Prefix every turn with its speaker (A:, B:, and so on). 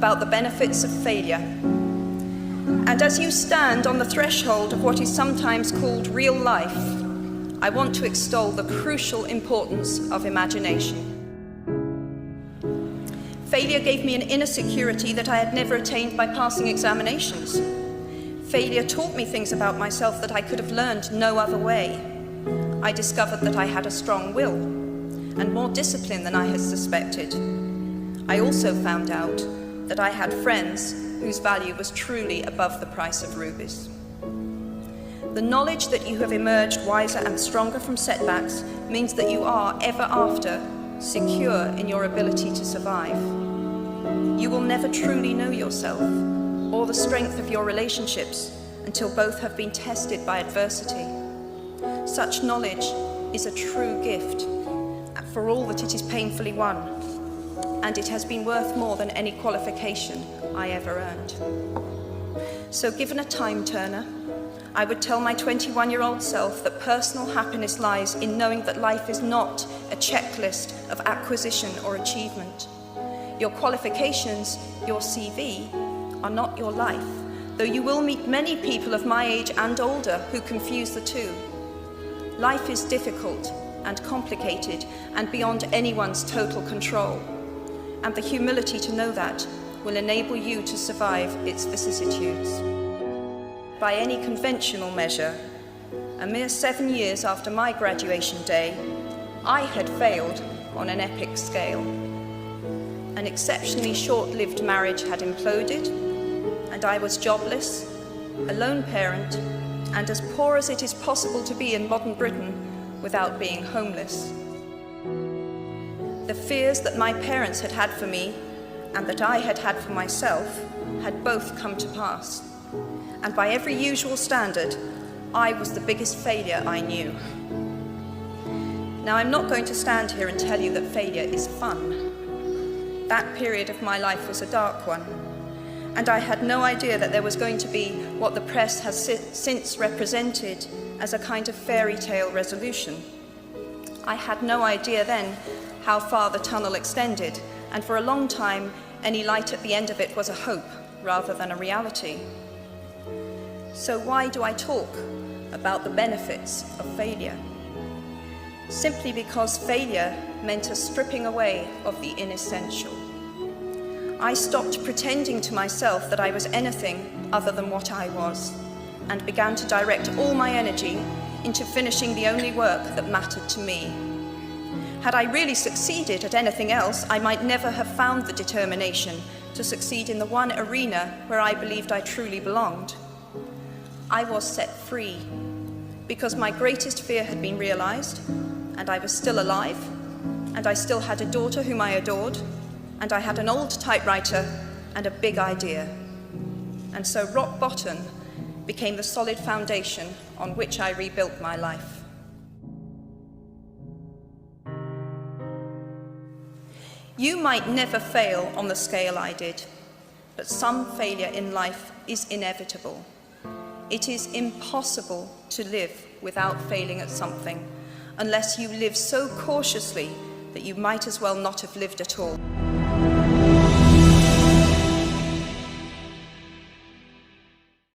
A: about the benefits of failure. And as you stand on the threshold of what is sometimes called real life, I want to extol the crucial importance of imagination. Failure gave me an inner security that I had never attained by passing examinations. Failure taught me things about myself that I could have learned no other way. I discovered that I had a strong will and more discipline than I had suspected. I also found out that I had friends whose value was truly above the price of rubies. The knowledge that you have emerged wiser and stronger from setbacks means that you are, ever after, secure in your ability to survive. You will never truly know yourself or the strength of your relationships until both have been tested by adversity. Such knowledge is a true gift for all that it is painfully won, and it has been worth more than any qualification I ever earned. So given a time turner, I would tell my 21-year-old self that personal happiness lies in knowing that life is not a checklist of acquisition or achievement. Your qualifications, your CV, are not your life, though you will meet many people of my age and older who confuse the two. Life is difficult and complicated and beyond anyone's total control, and the humility to know that will enable you to survive its vicissitudes. By any conventional measure, a mere 7 years after my graduation day, I had failed on an epic scale. An exceptionally short-lived marriage had imploded, and I was jobless, a lone parent, and as poor as it is possible to be in modern Britain without being homeless. The fears that my parents had had for me and that I had had for myself had both come to pass. And by every usual standard, I was the biggest failure I knew. Now, I'm not going to stand here and tell you that failure is fun. That period of my life was a dark one, and I had no idea that there was going to be what the press has since represented as a kind of fairy tale resolution. I had no idea then how far the tunnel extended, and for a long time, any light at the end of it was a hope rather than a reality. So why do I talk about the benefits of failure? Simply because failure meant a stripping away of the inessential. I stopped pretending to myself that I was anything other than what I was, and began to direct all my energy into finishing the only work that mattered to me. Had I really succeeded at anything else, I might never have found the determination to succeed in the one arena where I believed I truly belonged. I was set free because my greatest fear had been realized, and I was still alive, and I still had a daughter whom I adored, and I had an old typewriter and a big idea. And so rock bottom became the solid foundation on which I rebuilt my life. You might never fail on the scale I did, but some failure in life is inevitable. It is impossible to live without failing at something, unless you live so cautiously that you might as well not have lived at all.